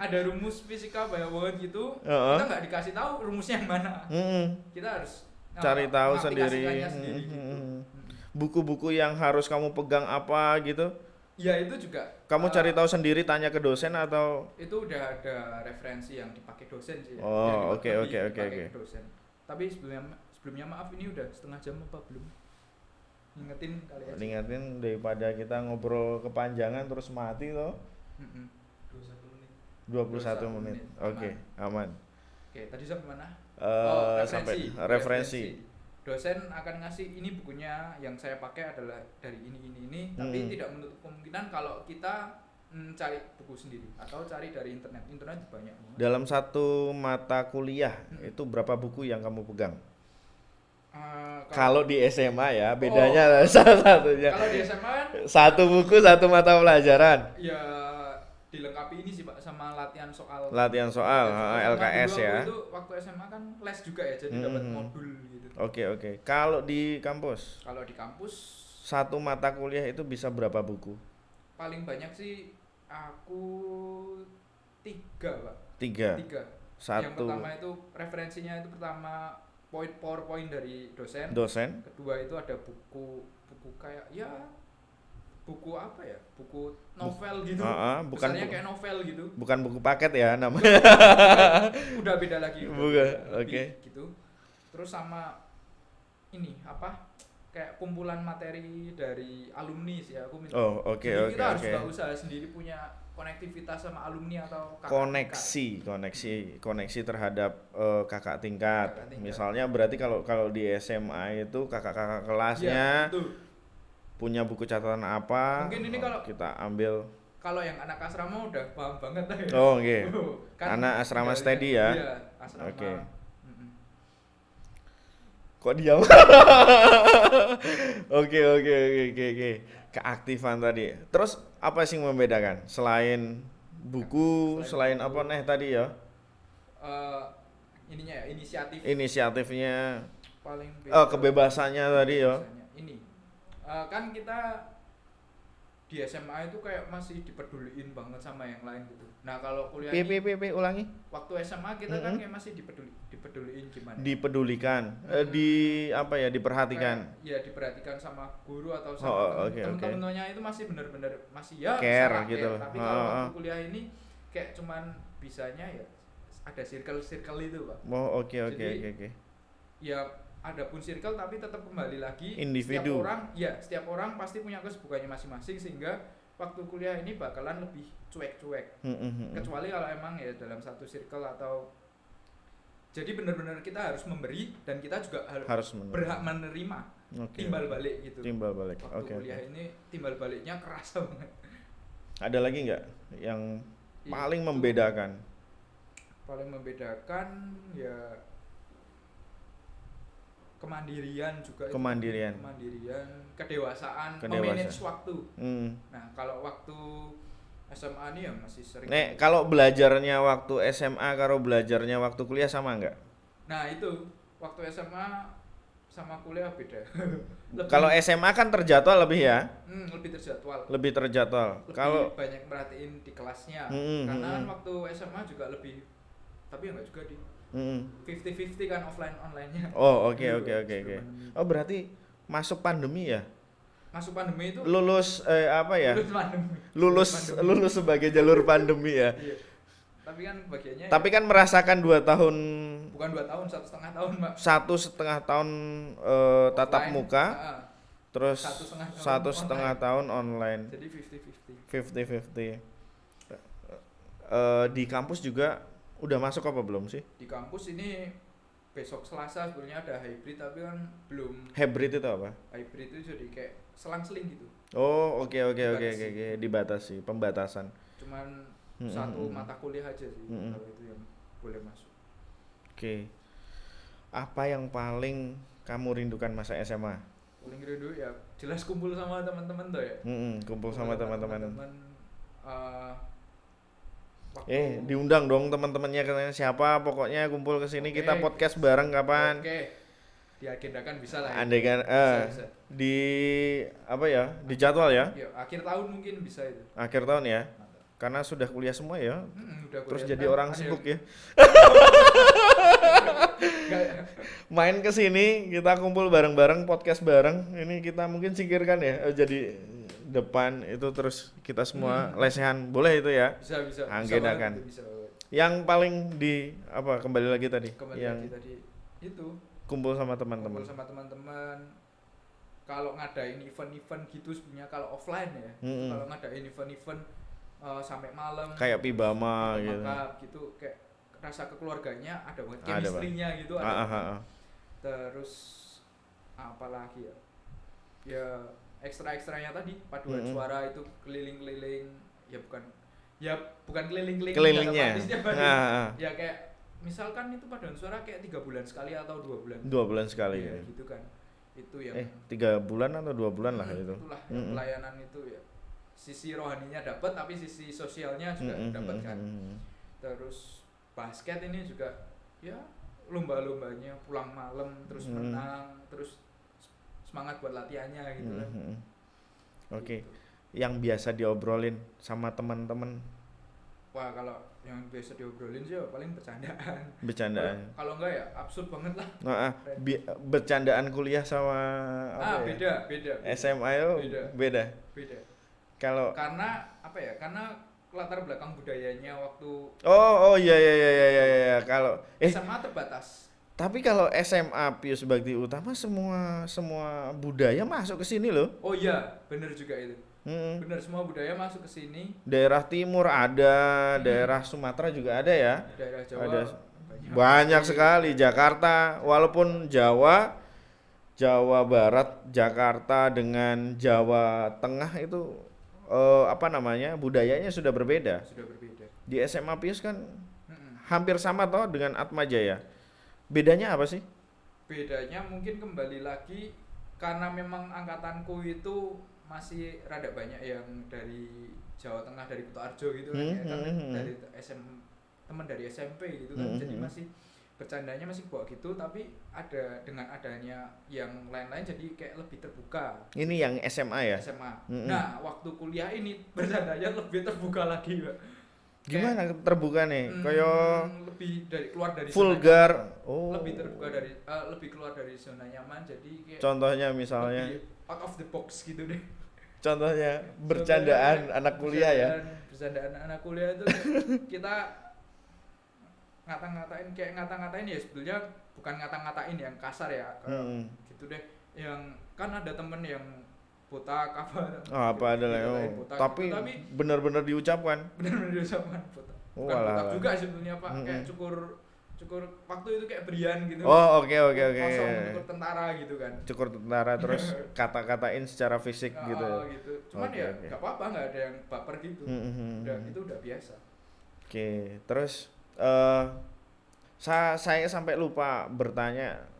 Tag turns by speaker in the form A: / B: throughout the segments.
A: ada rumus fisika banyak banget gitu,
B: Heeh.
A: kita nggak dikasih tahu rumusnya yang mana. Kita harus
B: Cari tahu sendiri.
A: mengaplikasikannya sendiri gitu.
B: Buku-buku yang harus kamu pegang apa gitu?
A: Ya itu juga
B: Kamu cari tahu sendiri, tanya ke dosen atau?
A: itu udah ada referensi yang dipakai dosen sih ya.
B: Oh, oke.
A: Dipakai dosen. Tapi sebelumnya maaf, ini udah setengah jam apa belum? Ingetin kali aja.
B: Ingatin daripada kita ngobrol kepanjangan terus mati toh. 21 menit. Oke, aman.
A: Oke, tadi sampai mana?
B: Sampai referensi.
A: Dosen akan ngasih ini bukunya yang saya pakai adalah dari ini, tapi tidak menutup kemungkinan kalau kita cari buku sendiri atau cari dari internet banyak banget.
B: Dalam satu mata kuliah itu berapa buku yang kamu pegang? Kalau di SMA ya bedanya salah satunya.
A: Kalau di SMA kan
B: satu buku satu mata pelajaran.
A: Ya dilengkapi ini sih Pak sama latihan soal.
B: LKS ya.
A: Itu waktu SMA kan les juga ya, jadi dapat modul gitu.
B: Oke. Kalau di kampus?
A: Kalau di kampus
B: satu mata kuliah itu bisa berapa buku?
A: Paling banyak sih aku 3 Pak.
B: 3.
A: Yang pertama itu referensinya itu pertama PowerPoint dari dosen. Kedua itu ada buku kayak ya buku apa ya? Buku novel gitu. Bukan kayak novel gitu.
B: Bukan buku paket ya namanya.
A: Udah beda lagi.
B: Oke.
A: Gitu. Terus sama ini apa? Kayak kumpulan materi dari alumni sih aku minta.
B: Oke.
A: Kita harus juga usaha sendiri punya konektivitas sama alumni atau kakak
B: koneksi terhadap kakak tingkat. Misalnya berarti kalau di SMA itu kakak-kakak kelasnya punya buku catatan apa?
A: Mungkin ini kalau
B: kita ambil.
A: Kalau yang anak asrama udah paham banget ya.
B: Oke. Anak asrama steady ya.
A: Iya, asrama.
B: Oke. Kok diam? Oke. Keaktifan tadi. Terus apa sih yang membedakan? Selain buku, selain apa nih tadi ya?
A: Ininya ya,
B: inisiatifnya.
A: Paling beda.
B: Kebebasannya tadi ya.
A: Ini. Kan kita di SMA itu kayak masih dipeduliin banget sama yang lain gitu. Nah, kalau kuliah ini
B: ulangi.
A: Waktu SMA kita kan kayak masih dipeduliin gimana?
B: Dipedulikan. Diperhatikan.
A: Ya, diperhatikan sama guru atau sama teman-temannya itu masih benar-benar masih ya
B: care gitu.
A: Tapi kalau waktu kuliah ini kayak cuman bisanya ya ada circle itu, Pak.
B: Oke.
A: Ya adapun circle tapi tetap kembali lagi
B: individu.
A: Setiap orang pasti punya kesibukannya masing-masing sehingga waktu kuliah ini bakalan lebih cuek-cuek. Kecuali kalau emang ya dalam satu circle atau jadi benar-benar kita harus memberi dan kita juga harus berhak menerima timbal balik gitu. Waktu kuliah ini timbal baliknya kerasa banget.
B: Ada lagi nggak yang paling membedakan?
A: Paling membedakan ya kemandirian, kedewasaan. Memanage waktu. Nah, kalau waktu SMA ini ya masih sering.
B: Kalau belajarnya waktu SMA karo belajarnya waktu kuliah sama nggak?
A: Nah, itu waktu SMA sama kuliah beda.
B: Kalau SMA kan terjadwal lebih ya?
A: Lebih terjadwal.
B: Kalau
A: banyak merhatiin di kelasnya. Karena kan waktu SMA juga lebih, tapi enggak juga di 50-50 kan offline online-nya.
B: Oke. Berarti masuk pandemi ya?
A: Masuk pandemi itu
B: lulus lulus sebagai jalur pandemi ya.
A: Iya. Tapi kan bagiannya
B: Tapi kan merasakan 2 tahun.
A: Bukan 2 tahun, 1,5 tahun, Mbak.
B: 1,5 tahun tatap muka. Terus 1,5 tahun online.
A: Jadi
B: 50-50. Di kampus juga udah masuk apa belum sih?
A: Di kampus ini besok Selasa sebenarnya ada hybrid tapi kan belum.
B: Hybrid itu apa?
A: Hybrid itu jadi kayak selang-seling gitu.
B: Oke. Dibatasi, pembatasan.
A: Cuman satu mata kuliah aja sih kalau itu yang boleh masuk.
B: Oke. Apa yang paling kamu rindukan masa SMA?
A: Paling rindu ya jelas kumpul sama teman-teman tuh ya.
B: Kumpul sama teman-teman. Diundang dong teman-temannya, siapa pokoknya kumpul ke sini. Kita podcast bareng kapan?
A: Diagendakan bisa lah.
B: Andai kan bisa. Di apa ya? Di jadwal ya?
A: Akhir tahun mungkin bisa itu.
B: Akhir tahun ya. karena sudah kuliah semua ya.
A: Udah
B: terus
A: kuliah
B: jadi
A: kan,
B: orang
A: ada
B: sibuk
A: yang-
B: ya. Main ke sini kita kumpul bareng-bareng, podcast bareng. Ini kita mungkin singkirkan ya, jadi depan itu terus kita semua lesehan, boleh itu ya?
A: Bisa
B: Agendakan.
A: banget itu, bisa banget.
B: Yang paling di apa, kembali lagi tadi,
A: Kembali
B: yang
A: lagi tadi itu
B: kumpul sama
A: kumpul
B: teman-teman.
A: sama teman-teman. Kalau ngadain event-event gitu sebenarnya kalau offline ya, kalau ngadain event-event sampai malam
B: Kayak Pibama
A: terus
B: gitu.
A: lengkap gitu, kayak rasa kekeluarganya ada banget,
B: Ada, Pak.
A: chemistry-nya gitu ada.
B: Ah.
A: Terus apalagi ya ekstra-ekstranya tadi paduan suara itu keliling-keliling, bukan keliling-keliling
B: Kelilingnya.
A: dalam arti setiap hari.
B: Ah.
A: Ya kayak misalkan itu paduan suara kayak 3 bulan sekali atau 2 bulan
B: 2 bulan sekali
A: ya,
B: ya.
A: gitu kan, itu yang
B: 3 bulan atau 2 bulan lah itu.
A: itulah yang pelayanan itu ya, sisi rohaninya dapat tapi sisi sosialnya juga dapat kan. Terus basket ini juga ya lomba-lombanya pulang malam terus menang, terus semangat buat latihannya gitu kan.
B: Oke.
A: Gitu.
B: Yang biasa diobrolin sama teman-teman,
A: Wah, kalau yang biasa diobrolin sih ya paling bercandaan.
B: bercandaan.
A: Kalau enggak ya absurd banget lah.
B: Bercandaan kuliah sama apa ya?
A: Beda.
B: SMA itu beda. Kalau
A: Karena apa ya? Karena latar belakang budayanya waktu
B: iya. Kalau
A: SMA terbatas.
B: tapi kalau SMA Pius Bakti Utama semua budaya masuk ke sini loh.
A: Oh iya, bener juga itu. Bener, semua budaya masuk ke sini.
B: Daerah timur ada, daerah Sumatera juga ada ya.
A: Daerah Jawa
B: Ada banyak sekali. Jakarta, walaupun Jawa Barat, Jakarta dengan Jawa Tengah itu budayanya sudah berbeda. Di SMA Pius kan hampir sama toh dengan Atmajaya. Bedanya apa sih?
A: Bedanya mungkin kembali lagi karena memang angkatanku itu masih rada banyak yang dari Jawa Tengah, dari Kutoarjo gitu kan, dari teman dari SMP gitu kan. Jadi masih bercandanya masih bawa gitu, tapi dengan adanya yang lain-lain jadi kayak lebih terbuka.
B: Ini yang SMA ya?
A: SMA. Nah, waktu kuliah ini bercandanya lebih terbuka lagi, Pak.
B: Gimana terbuka nih? Kayak
A: lebih keluar dari
B: vulgar.
A: Lebih terbuka dari lebih keluar dari zona nyaman, jadi kayak
B: contohnya misalnya
A: lebih out of the box gitu deh.
B: Contohnya bercandaan anak kuliah ya.
A: Bercandaan anak kuliah itu kita ngata-ngatain ya, sebetulnya bukan ngata-ngatain yang kasar ya, gitu deh. Yang kan ada temen yang botak apa
B: adalah tapi benar-benar diucapkan
A: botak. Bukan botak juga sebetulnya Pak, kayak cukur waktu itu kayak berian gitu.
B: Oke.
A: Kosong cukur tentara gitu kan.
B: Cukur tentara terus kata-katain secara fisik gitu.
A: Gitu. Cuman enggak apa-apa, enggak ada yang baper gitu. Itu udah biasa.
B: Oke, terus saya sampai lupa bertanya,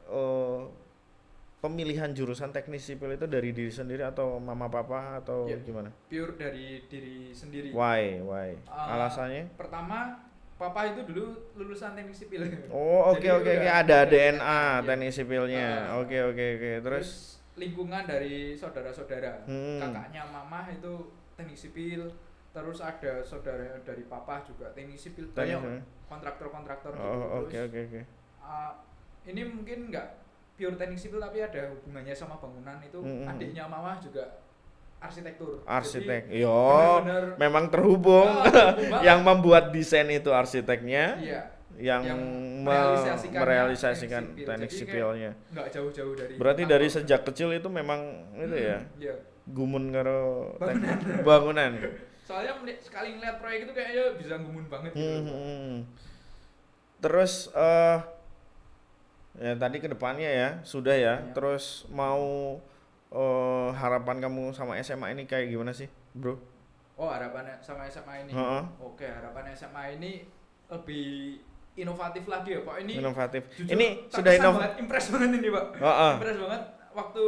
B: pemilihan jurusan teknik sipil itu dari diri sendiri atau mama papa atau gimana?
A: Pure dari diri sendiri.
B: Why? Alasannya?
A: Pertama, papa itu dulu lulusan teknik sipil.
B: Oke. Ada DNA teknik sipilnya. Oke. Terus
A: lingkungan dari saudara-saudara. Kakaknya mama itu teknik sipil. Terus ada saudara dari papa juga teknik sipil. Banyak kontraktor gitu.
B: Oke.
A: Ini mungkin enggak pure teknik sipil tapi ada hubungannya sama bangunan itu. Adiknya mama juga arsitektur.
B: Arsitek. Memang terhubung. Yang membuat desain itu arsiteknya.
A: Iya.
B: Yang merealisasikan teknik sipilnya.
A: Enggak jauh-jauh dari.
B: Berarti dari sejak kecil itu memang itu ya.
A: Iya.
B: Gumun karo bangunan.
A: Soalnya sekali ngeliat proyek itu kayaknya bisa gumun banget gitu.
B: Terus ya tadi kedepannya ya sudah ya. Terus mau harapan kamu sama SMA ini kayak gimana sih, bro?
A: Harapannya sama SMA ini. Oke, harapan SMA ini lebih inovatif lagi ya Pak. Ini
B: inovatif.
A: Jujur,
B: ini sudah
A: impress banget ini Pak. Impress banget. Waktu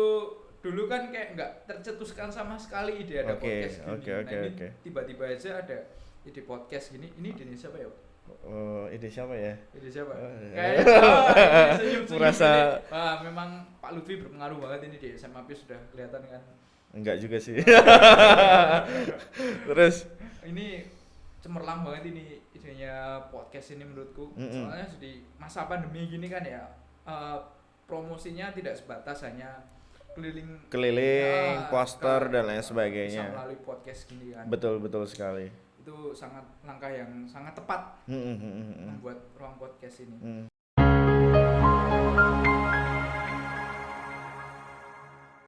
A: dulu kan kayak nggak tercetuskan sama sekali ide ada podcast gini. Ini tiba-tiba aja ada ide podcast gini. Ini ide siapa ya Pak?
B: Ide siapa ya?
A: Kayaknya senyum-senyum
B: merasa
A: ini. Memang Pak Lutfi berpengaruh banget ini di SMA Pius, sudah kelihatan kan.
B: Enggak juga sih. Terus
A: ini cemerlang banget ini idenya podcast ini menurutku. Soalnya di masa pandemi gini kan ya, promosinya tidak sebatas hanya keliling
B: poster dan lain sebagainya.
A: Bisa melalui podcast gini kan.
B: Betul sekali.
A: Itu sangat langkah yang sangat tepat membuat ruang podcast ini.